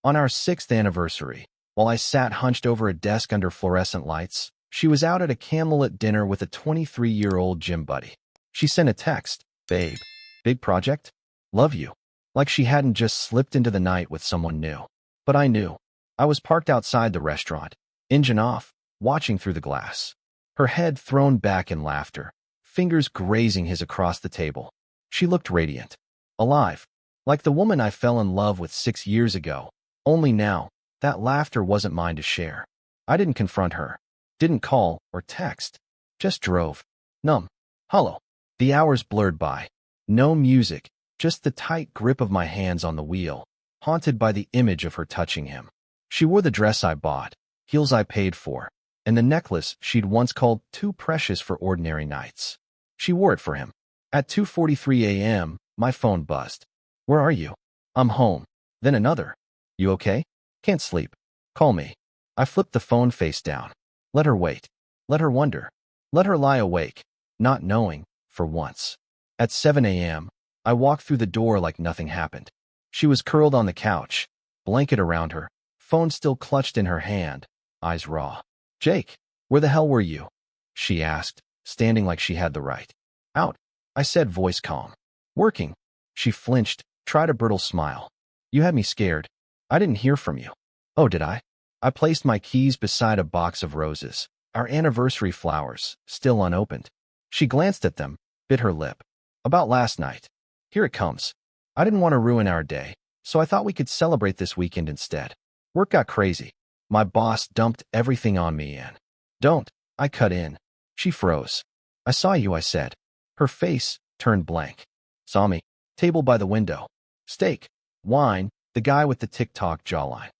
On our 6th anniversary, while I sat hunched over a desk under fluorescent lights, she was out at a candlelit dinner with a 23-year-old gym buddy. She sent a text, "Babe, big project? Love you." Like she hadn't just slipped into the night with someone new. But I knew. I was parked outside the restaurant, engine off, watching through the glass. Her head thrown back in laughter, fingers grazing his across the table. She looked radiant, alive, like the woman I fell in love with 6 years ago. Only now, that laughter wasn't mine to share. I didn't confront her, didn't call or text, just drove. Numb, hollow. The hours blurred by. No music, just the tight grip of my hands on the wheel, haunted by the image of her touching him. She wore the dress I bought, heels I paid for, and the necklace she'd once called too precious for ordinary nights. She wore it for him. At 2:43 a.m., my phone buzzed. "Where are you?" "I'm home." Then another. "You okay?" "Can't sleep." "Call me." I flipped the phone face down. Let her wait. Let her wonder. Let her lie awake, not knowing, for once. At 7 a.m., I walked through the door like nothing happened. She was curled on the couch, blanket around her, phone still clutched in her hand, eyes raw. "Jake, where the hell were you?" she asked, standing like she had the right. "Out," I said, voice calm. "Working." She flinched, tried a brittle smile. "You had me scared. I didn't hear from you." "Oh, did I?" I placed my keys beside a box of roses, our anniversary flowers, still unopened. She glanced at them, bit her lip. "About last night. Here it comes. I didn't want to ruin our day, so I thought we could celebrate this weekend instead. Work got crazy. My boss dumped everything on me and—" "Don't," I cut in. She froze. "I saw you," I said. Her face turned blank. "Saw me. Table by the window. Steak. Wine. The guy with the TikTok jawline."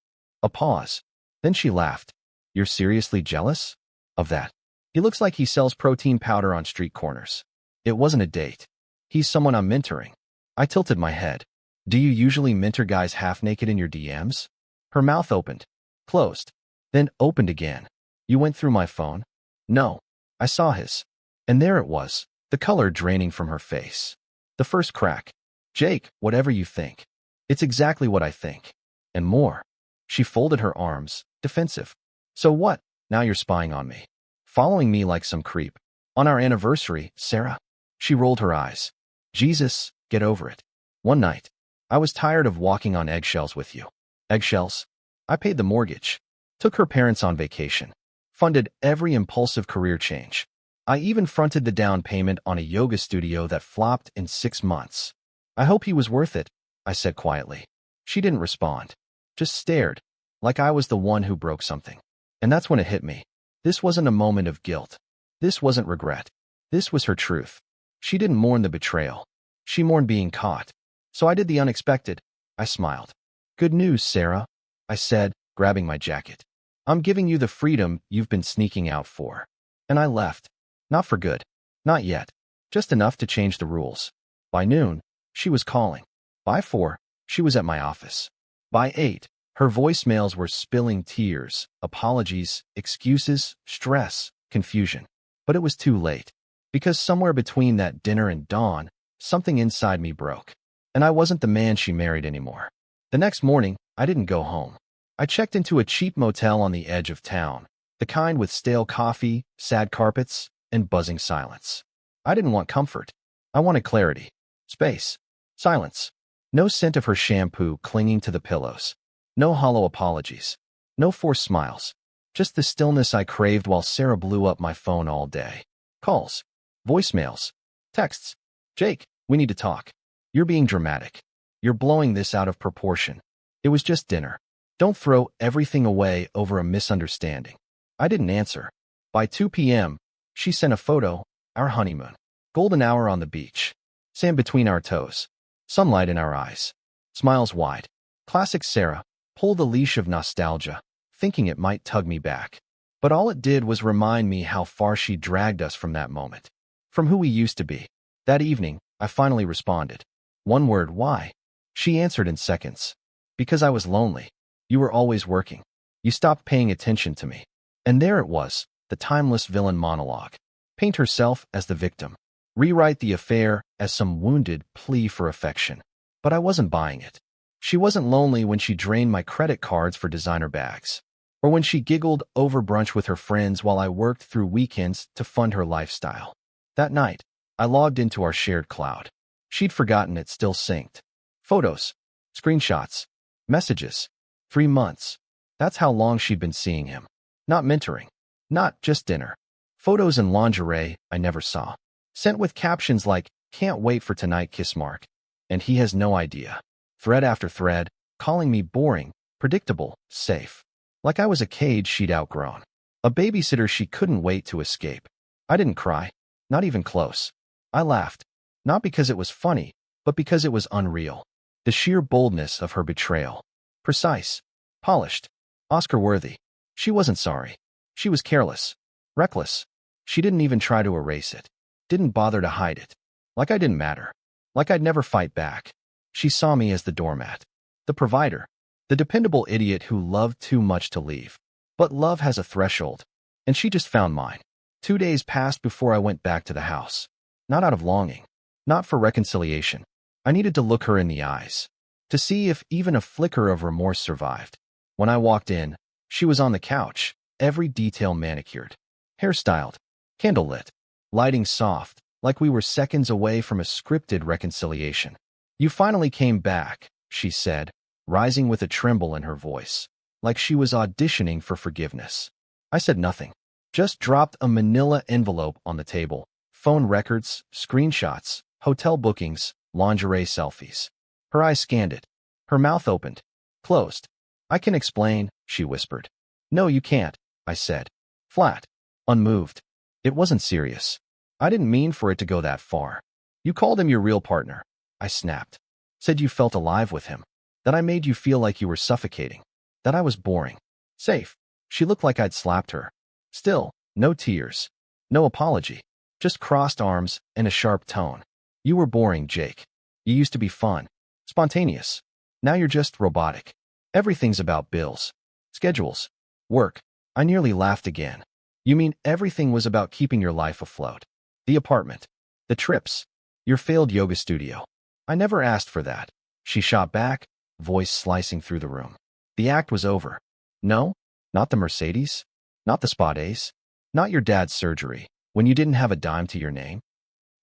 A pause. Then she laughed. "You're seriously jealous?" "Of that. He looks like he sells protein powder on street corners." "It wasn't a date. He's someone I'm mentoring." I tilted my head. "Do you usually mentor guys half-naked in your DMs?" Her mouth opened, closed, then opened again. "You went through my phone?" "No." I saw his. And there it was, the color draining from her face. The first crack. "Jake, whatever you think. It's exactly what I think. And more." She folded her arms, defensive. "So what? Now you're spying on me. Following me like some creep. On our anniversary, Sarah." She rolled her eyes. "Jesus, get over it. One night. I was tired of walking on eggshells with you." "Eggshells?" I paid the mortgage. Took her parents on vacation. Funded every impulsive career change. I even fronted the down payment on a yoga studio that flopped in 6 months. "I hope he was worth it," I said quietly. She didn't respond. Just stared, like I was the one who broke something. And that's when it hit me. This wasn't a moment of guilt. This wasn't regret. This was her truth. She didn't mourn the betrayal. She mourned being caught. So I did the unexpected. I smiled. "Good news, Sarah," I said, grabbing my jacket. "I'm giving you the freedom you've been sneaking out for." And I left. Not for good. Not yet. Just enough to change the rules. By noon, she was calling. By 4, she was at my office. By 8, her voicemails were spilling tears, apologies, excuses, stress, confusion. But it was too late. Because somewhere between that dinner and dawn, something inside me broke. And I wasn't the man she married anymore. The next morning, I didn't go home. I checked into a cheap motel on the edge of town, the kind with stale coffee, sad carpets, and buzzing silence. I didn't want comfort. I wanted clarity. Space. Silence. No scent of her shampoo clinging to the pillows. No hollow apologies. No forced smiles. Just the stillness I craved while Sarah blew up my phone all day. Calls. Voicemails. Texts. "Jake, we need to talk. You're being dramatic. You're blowing this out of proportion. It was just dinner. Don't throw everything away over a misunderstanding." I didn't answer. By 2 p.m., she sent a photo, our honeymoon. Golden hour on the beach. Sand between our toes. Sunlight in our eyes. Smiles wide. Classic Sarah. Pull the leash of nostalgia, thinking it might tug me back. But all it did was remind me how far she dragged us from that moment. From who we used to be. That evening, I finally responded. One word, "Why?" She answered in seconds. "Because I was lonely. You were always working. You stopped paying attention to me." And there it was, the timeless villain monologue. Paint herself as the victim. Rewrite the affair as some wounded plea for affection. But I wasn't buying it. She wasn't lonely when she drained my credit cards for designer bags, or when she giggled over brunch with her friends while I worked through weekends to fund her lifestyle. That night, I logged into our shared cloud. She'd forgotten it still synced. Photos, screenshots, messages. 3 months. That's how long she'd been seeing him. Not mentoring. Not just dinner. Photos and lingerie I never saw. Sent with captions like, "Can't wait for tonight, kiss mark." And he has no idea. Thread after thread, calling me boring, predictable, safe. Like I was a cage she'd outgrown. A babysitter she couldn't wait to escape. I didn't cry. Not even close. I laughed. Not because it was funny, but because it was unreal. The sheer boldness of her betrayal. Precise. Polished. Oscar-worthy. She wasn't sorry. She was careless. Reckless. She didn't even try to erase it. Didn't bother to hide it. Like I didn't matter. Like I'd never fight back. She saw me as the doormat. The provider. The dependable idiot who loved too much to leave. But love has a threshold. And she just found mine. 2 days passed before I went back to the house. Not out of longing. Not for reconciliation. I needed to look her in the eyes. To see if even a flicker of remorse survived. When I walked in, she was on the couch, every detail manicured. Hairstyled. Candlelit. Lighting soft, like we were seconds away from a scripted reconciliation. "You finally came back," she said, rising with a tremble in her voice, like she was auditioning for forgiveness. I said nothing. Just dropped a manila envelope on the table. Phone records, screenshots, hotel bookings, lingerie selfies. Her eyes scanned it. Her mouth opened. Closed. "I can explain," she whispered. "No, you can't," I said. Flat. Unmoved. It wasn't serious. I didn't mean for it to go that far. "You called him your real partner," I snapped. "Said you felt alive with him. That I made you feel like you were suffocating. That I was boring. Safe." She looked like I'd slapped her. Still, no tears. No apology. Just crossed arms and a sharp tone. "You were boring, Jake. You used to be fun. Spontaneous. Now you're just robotic. Everything's about bills. Schedules. Work." I nearly laughed again. "You mean everything was about keeping your life afloat? The apartment. The trips. Your failed yoga studio. I never asked for that." She shot back, voice slicing through the room. "The act was over. No, not the Mercedes. Not the spa days. Not your dad's surgery, when you didn't have a dime to your name."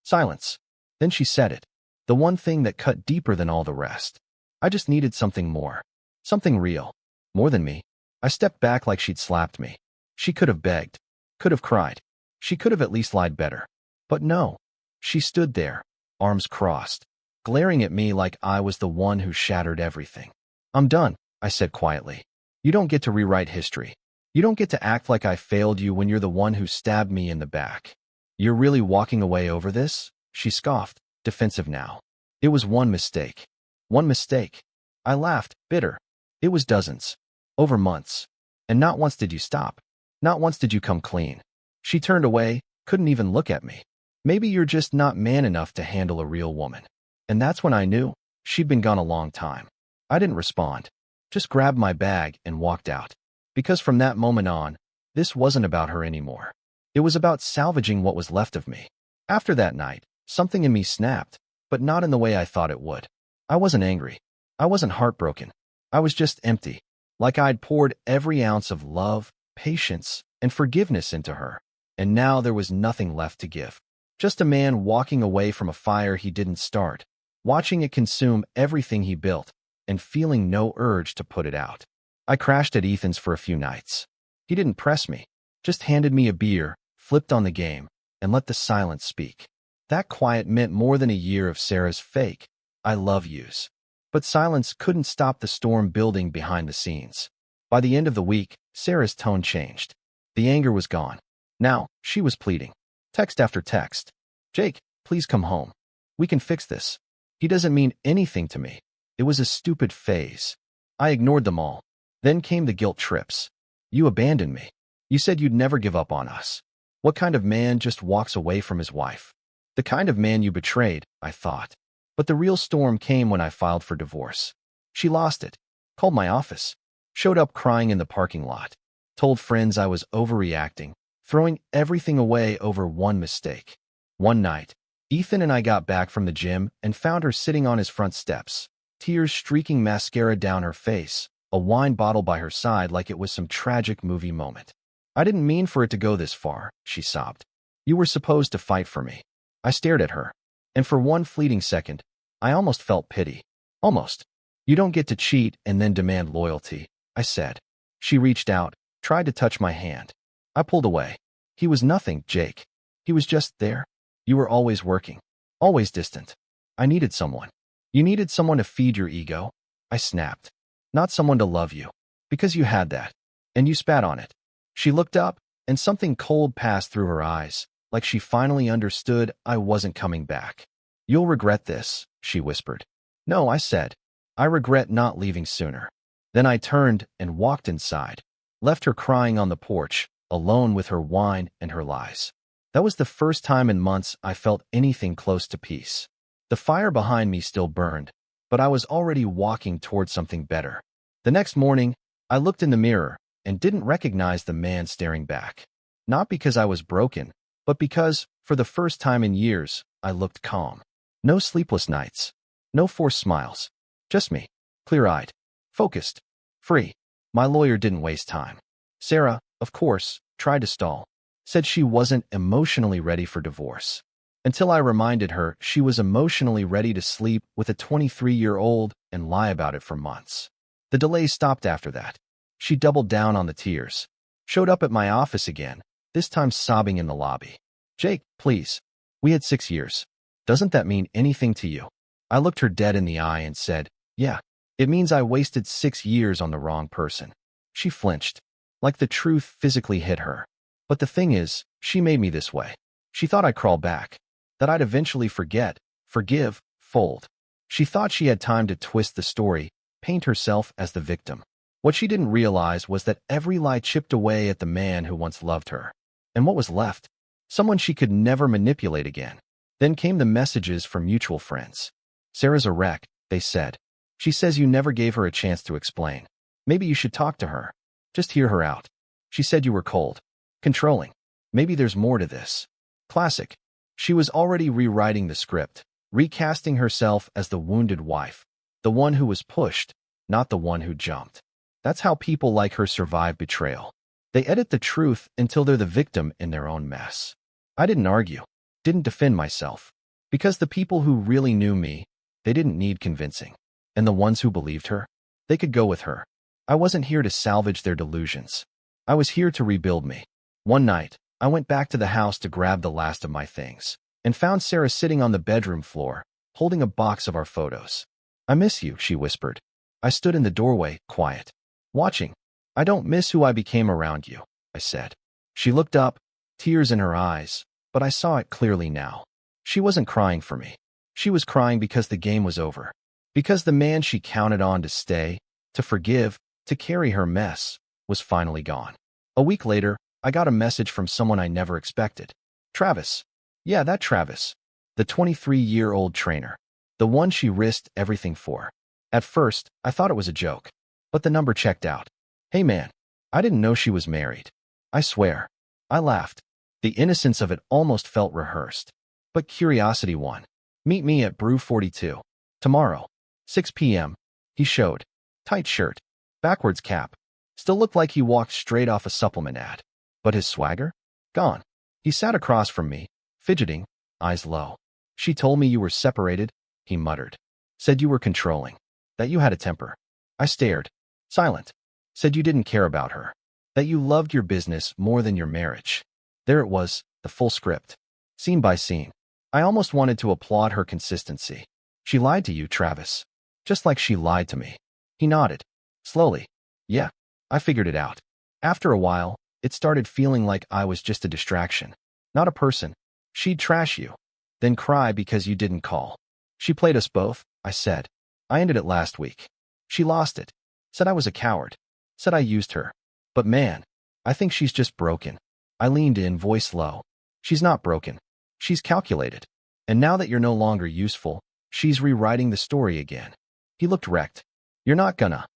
Silence. Then she said it. The one thing that cut deeper than all the rest. "I just needed something more. Something real. More than me." I stepped back like she'd slapped me. She could have begged. Could have cried. She could have at least lied better. But no. She stood there, arms crossed, glaring at me like I was the one who shattered everything. "I'm done," I said quietly. "You don't get to rewrite history. You don't get to act like I failed you when you're the one who stabbed me in the back." "You're really walking away over this?" She scoffed, defensive now. "It was one mistake." "One mistake." I laughed, bitter. "It was dozens. Over months. And not once did you stop. Not once did you come clean." She turned away, couldn't even look at me. "Maybe you're just not man enough to handle a real woman." And that's when I knew she'd been gone a long time. I didn't respond. Just grabbed my bag and walked out. Because from that moment on, this wasn't about her anymore. It was about salvaging what was left of me. After that night, something in me snapped, but not in the way I thought it would. I wasn't angry. I wasn't heartbroken. I was just empty. Like I'd poured every ounce of love, patience, and forgiveness into her. And now there was nothing left to give. Just a man walking away from a fire he didn't start, watching it consume everything he built, and feeling no urge to put it out. I crashed at Ethan's for a few nights. He didn't press me, just handed me a beer, flipped on the game, and let the silence speak. That quiet meant more than a year of Sarah's fake "I love yous." But silence couldn't stop the storm building behind the scenes. By the end of the week, Sarah's tone changed. The anger was gone. Now, she was pleading. Text after text. "Jake, please come home. We can fix this. He doesn't mean anything to me." It was a stupid phase. I ignored them all. Then came the guilt trips. "You abandoned me. You said you'd never give up on us." What kind of man just walks away from his wife? The kind of man you betrayed, I thought. But the real storm came when I filed for divorce. She lost it. Called my office. Showed up crying in the parking lot. Told friends I was overreacting, throwing everything away over one mistake. One night, Ethan and I got back from the gym and found her sitting on his front steps, tears streaking mascara down her face, a wine bottle by her side like it was some tragic movie moment. "I didn't mean for it to go this far," she sobbed. "You were supposed to fight for me." I stared at her, and for one fleeting second, I almost felt pity. Almost. "You don't get to cheat and then demand loyalty," I said. She reached out, tried to touch my hand. I pulled away. "He was nothing, Jake. He was just there. You were always working. Always distant. I needed someone." "You needed someone to feed your ego," I snapped. "Not someone to love you. Because you had that. And you spat on it." She looked up, and something cold passed through her eyes, like she finally understood I wasn't coming back. "You'll regret this," she whispered. "No," I said. "I regret not leaving sooner." Then I turned and walked inside, left her crying on the porch, alone with her wine and her lies. That was the first time in months I felt anything close to peace. The fire behind me still burned, but I was already walking toward something better. The next morning, I looked in the mirror and didn't recognize the man staring back. Not because I was broken, but because, for the first time in years, I looked calm. No sleepless nights. No forced smiles. Just me. Clear-eyed. Focused. Free. My lawyer didn't waste time. Sarah, of course, tried to stall. Said she wasn't emotionally ready for divorce. Until I reminded her she was emotionally ready to sleep with a 23-year-old and lie about it for months. The delay stopped after that. She doubled down on the tears. Showed up at my office again, this time sobbing in the lobby. "Jake, please. We had 6 years. Doesn't that mean anything to you?" I looked her dead in the eye and said, "Yeah, it means I wasted 6 years on the wrong person." She flinched, like the truth physically hit her. But the thing is, she made me this way. She thought I'd crawl back, that I'd eventually forget, forgive, fold. She thought she had time to twist the story, paint herself as the victim. What she didn't realize was that every lie chipped away at the man who once loved her. And what was left? Someone she could never manipulate again. Then came the messages from mutual friends. "Sarah's a wreck," they said. "She says you never gave her a chance to explain. Maybe you should talk to her. Just hear her out. She said you were cold. Controlling. Maybe there's more to this." Classic. She was already rewriting the script, recasting herself as the wounded wife, the one who was pushed, not the one who jumped. That's how people like her survive betrayal. They edit the truth until they're the victim in their own mess. I didn't argue, didn't defend myself, because the people who really knew me, they didn't need convincing. And the ones who believed her, they could go with her. I wasn't here to salvage their delusions. I was here to rebuild me. One night, I went back to the house to grab the last of my things, and found Sarah sitting on the bedroom floor, holding a box of our photos. "I miss you," she whispered. I stood in the doorway, quiet, watching. "I don't miss who I became around you," I said. She looked up, tears in her eyes, but I saw it clearly now. She wasn't crying for me. She was crying because the game was over. Because the man she counted on to stay, to forgive, to carry her mess, was finally gone. A week later, I got a message from someone I never expected. Travis. Yeah, that Travis. The 23-year-old trainer. The one she risked everything for. At first, I thought it was a joke. But the number checked out. "Hey man, I didn't know she was married." I swear. I laughed. The innocence of it almost felt rehearsed. But curiosity won. "Meet me at Brew 42. Tomorrow. 6 p.m. He showed. Tight shirt. Backwards cap. Still looked like he walked straight off a supplement ad. But his swagger? Gone. He sat across from me, fidgeting, eyes low. "She told me you were separated," he muttered. "Said you were controlling. That you had a temper." I stared. Silent. "Said you didn't care about her. That you loved your business more than your marriage." There it was, the full script. Scene by scene. I almost wanted to applaud her consistency. "She lied to you, Travis. Just like she lied to me." He nodded. Slowly. "Yeah, I figured it out." After a while, it started feeling like I was just a distraction. Not a person. She'd trash you, then cry because you didn't call. "She played us both," I said. "I ended it last week. She lost it. Said I was a coward. Said I used her. But man, I think she's just broken." I leaned in, voice low. "She's not broken. She's calculated. And now that you're no longer useful, she's rewriting the story again." He looked wrecked. "You're not gonna,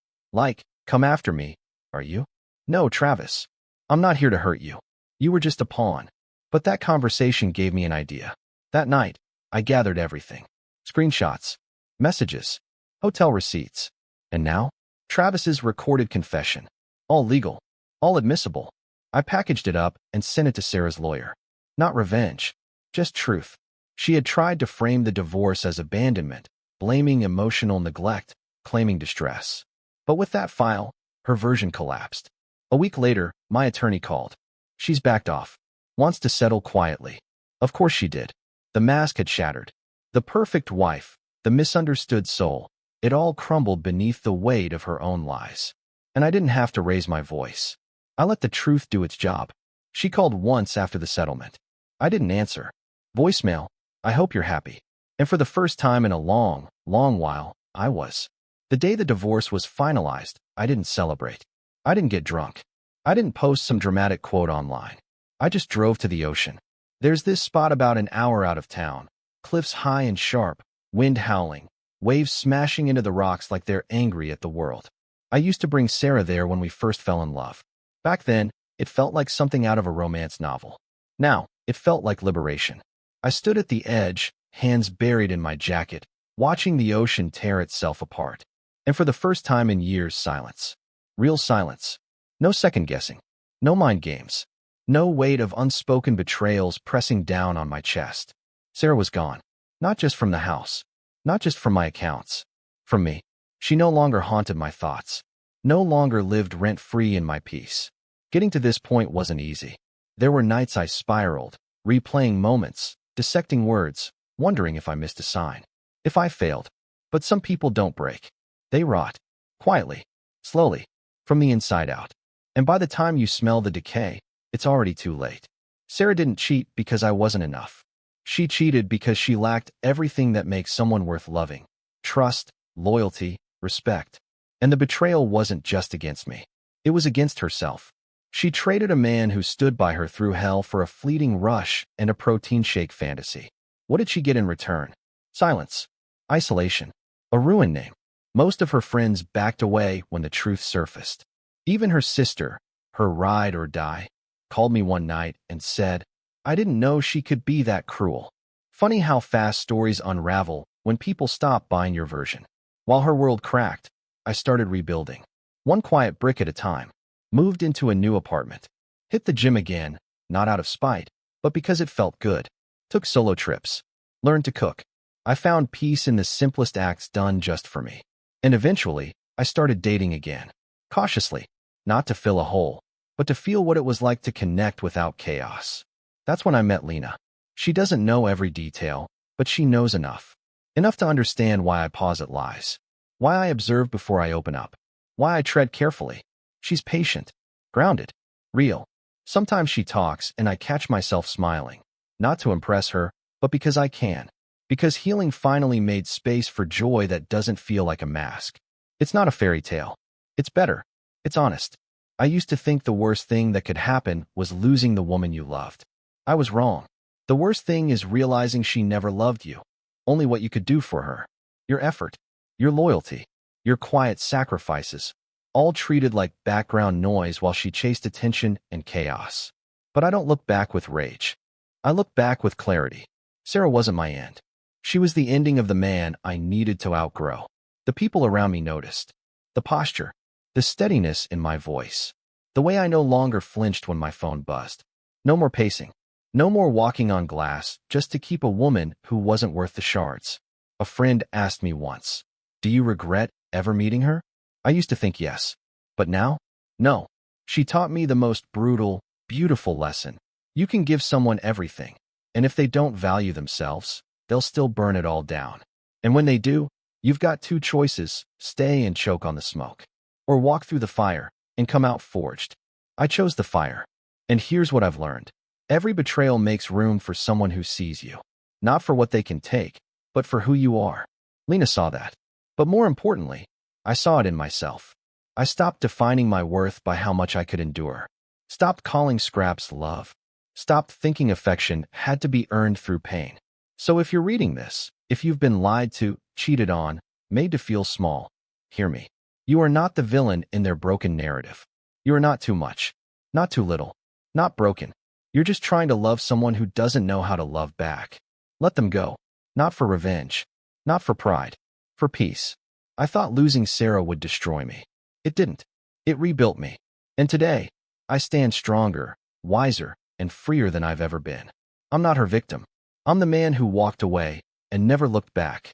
come after me, are you?" "No, Travis. I'm not here to hurt you. You were just a pawn." But that conversation gave me an idea. That night, I gathered everything. Screenshots. Messages. hotel receipts. And now, Travis's recorded confession. All legal, all admissible. I packaged it up and sent it to Sarah's lawyer. Not revenge, just truth. She had tried to frame the divorce as abandonment, blaming emotional neglect, claiming distress. But with that file, her version collapsed. A week later, my attorney called. She's backed off. Wants to settle quietly. Of course she did. The mask had shattered. The perfect wife, the misunderstood soul, it all crumbled beneath the weight of her own lies. And I didn't have to raise my voice. I let the truth do its job. She called once after the settlement. I didn't answer. Voicemail, I hope you're happy. And for the first time in a long, long while, I was. The day the divorce was finalized, I didn't celebrate. I didn't get drunk. I didn't post some dramatic quote online. I just drove to the ocean. There's this spot about an hour out of town. Cliffs high and sharp, wind howling, waves smashing into the rocks like they're angry at the world. I used to bring Sarah there when we first fell in love. Back then, it felt like something out of a romance novel. Now, it felt like liberation. I stood at the edge, hands buried in my jacket, watching the ocean tear itself apart. And for the first time in years, silence. Real silence. No second guessing. No mind games. No weight of unspoken betrayals pressing down on my chest. Sarah was gone. Not just from the house. Not just from my accounts. From me. She no longer haunted my thoughts. No longer lived rent-free in my peace. Getting to this point wasn't easy. There were nights I spiraled, replaying moments, dissecting words, wondering if I missed a sign. If I failed. But some people don't break. They rot. Quietly. Slowly. From the inside out. And by the time you smell the decay, it's already too late. Sarah didn't cheat because I wasn't enough. She cheated because she lacked everything that makes someone worth loving. Trust, loyalty, respect. And the betrayal wasn't just against me. It was against herself. She traded a man who stood by her through hell for a fleeting rush and a protein shake fantasy. What did she get in return? Silence. Isolation. A ruined name. Most of her friends backed away when the truth surfaced. Even her sister, her ride or die, called me one night and said, I didn't know she could be that cruel. Funny how fast stories unravel when people stop buying your version. While her world cracked, I started rebuilding. One quiet brick at a time. Moved into a new apartment. Hit the gym again, not out of spite, but because it felt good. Took solo trips. Learned to cook. I found peace in the simplest acts done just for me. And eventually, I started dating again. Cautiously. Not to fill a hole, but to feel what it was like to connect without chaos. That's when I met Lena. She doesn't know every detail, but she knows enough. Enough to understand why I pause at lies. Why I observe before I open up. Why I tread carefully. She's patient. Grounded. Real. Sometimes she talks and I catch myself smiling. Not to impress her, but because I can. Because healing finally made space for joy that doesn't feel like a mask. It's not a fairy tale. It's better. It's honest. I used to think the worst thing that could happen was losing the woman you loved. I was wrong. The worst thing is realizing she never loved you. Only what you could do for her. Your effort. Your loyalty. Your quiet sacrifices. All treated like background noise while she chased attention and chaos. But I don't look back with rage. I look back with clarity. Sarah wasn't my end. She was the ending of the man I needed to outgrow. The people around me noticed. The posture. The steadiness in my voice. The way I no longer flinched when my phone buzzed. No more pacing. No more walking on glass just to keep a woman who wasn't worth the shards. A friend asked me once, do you regret ever meeting her? I used to think yes. But now? No. She taught me the most brutal, beautiful lesson. You can give someone everything. And if they don't value themselves, they'll still burn it all down. And when they do, you've got two choices, stay and choke on the smoke. Or walk through the fire and come out forged. I chose the fire. And here's what I've learned. Every betrayal makes room for someone who sees you. Not for what they can take, but for who you are. Lena saw that. But more importantly, I saw it in myself. I stopped defining my worth by how much I could endure. Stopped calling scraps love. Stopped thinking affection had to be earned through pain. So if you're reading this, if you've been lied to, cheated on, made to feel small, hear me. You are not the villain in their broken narrative. You are not too much. Not too little. Not broken. You're just trying to love someone who doesn't know how to love back. Let them go. Not for revenge. Not for pride. For peace. I thought losing Sarah would destroy me. It didn't. It rebuilt me. And today, I stand stronger, wiser, and freer than I've ever been. I'm not her victim. I'm the man who walked away and never looked back.